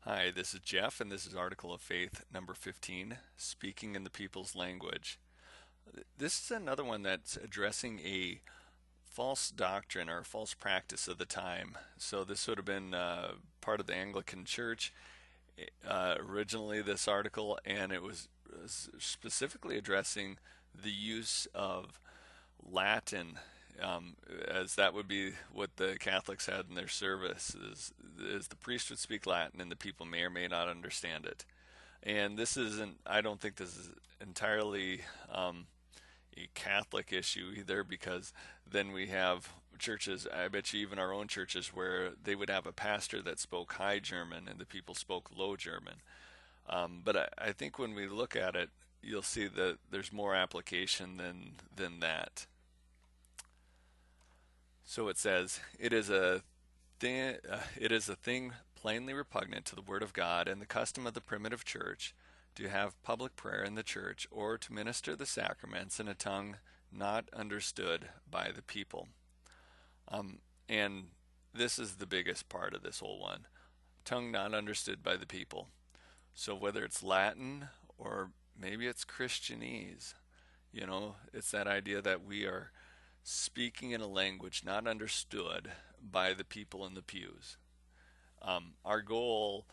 Hi, this is Jeff, and this is Article of Faith number 15, Speaking in the People's Language. This is another one that's addressing a false doctrine or false practice of the time. So, this would have been part of the Anglican Church originally, this article, and it was specifically addressing the use of Latin, as that would be what the Catholics had in their service, is the priest would speak Latin and the people may or may not understand it. And this isn't, I don't think this is entirely a Catholic issue either, because then we have churches, I bet you even our own churches, where they would have a pastor that spoke High German and the people spoke Low German. But I think when we look at it, you'll see that there's more application than that. So it says, it is a thing plainly repugnant to the word of God and the custom of the primitive church to have public prayer in the church or to minister the sacraments in a tongue not understood by the people. And this is the biggest part of this whole one. Tongue not understood by the people. So whether it's Latin or maybe it's Christianese, it's that idea that we are speaking in a language not understood by the people in the pews. Our goal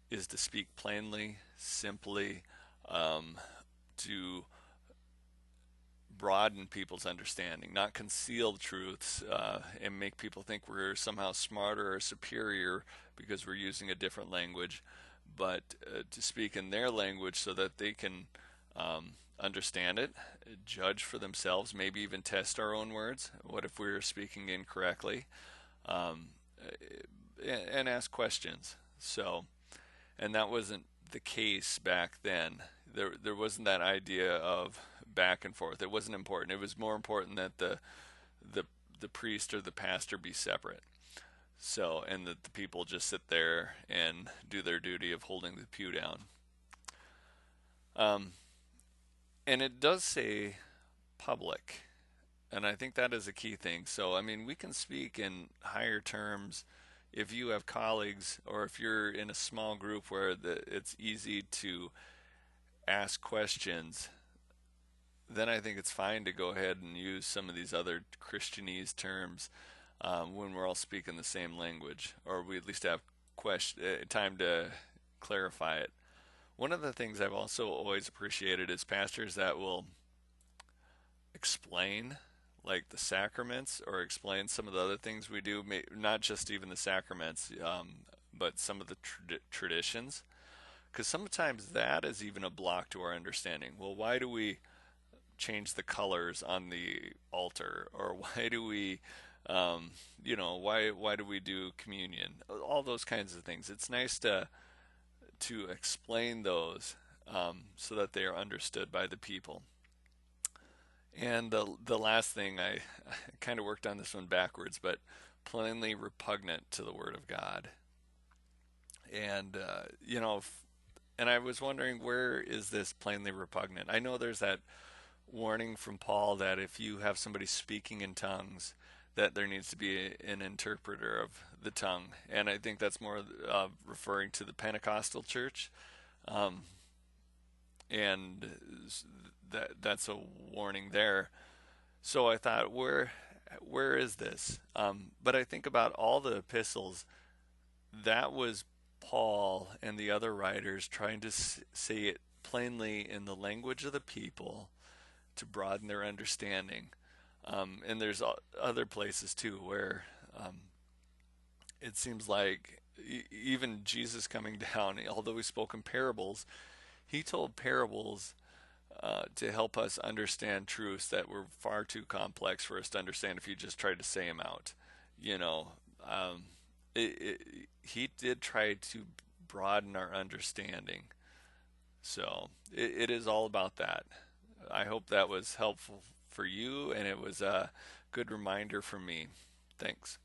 is to speak plainly, simply, to broaden people's understanding, not conceal truths and make people think we're somehow smarter or superior because we're using a different language, but to speak in their language so that they can understand it, judge for themselves, maybe even test our own words. What if we're speaking incorrectly? Um, and ask questions. So, and that wasn't the case back then. There wasn't that idea of back and forth. It wasn't important. It was more important that the the priest or the pastor be separate. So, and that the people just sit there and do their duty of holding the pew down. Um, and it does say public, and I think that is a key thing. So, I mean, we can speak in higher terms if you have colleagues or if you're in a small group where it's easy to ask questions, then I think it's fine to go ahead and use some of these other Christianese terms when we're all speaking the same language, or we at least have time to clarify it. One of the things I've also always appreciated is pastors that will explain like the sacraments or explain some of the other things we do, not just even the sacraments, but some of the traditions. Because sometimes that is even a block to our understanding. Well, why do we change the colors on the altar, or why do we, why do we do communion? All those kinds of things. It's nice to explain those so that they are understood by the people. And the last thing, I kind of worked on this one backwards, but plainly repugnant to the Word of God. And and I was wondering, where is this plainly repugnant? I know there's that warning from Paul that if you have somebody speaking in tongues, that there needs to be an interpreter of the tongue, and I think that's more referring to the Pentecostal church. Um, and that's a warning there. So I thought, where is this? But I think about all the epistles. That was Paul and the other writers trying to say it plainly in the language of the people to broaden their understanding. And there's other places too where it seems like even Jesus coming down, although he spoke in parables, he told parables to help us understand truths that were far too complex for us to understand if you just tried to say them out. You know, um, he did try to broaden our understanding. So it is all about that. I hope that was helpful for you, and it was a good reminder for me. Thanks.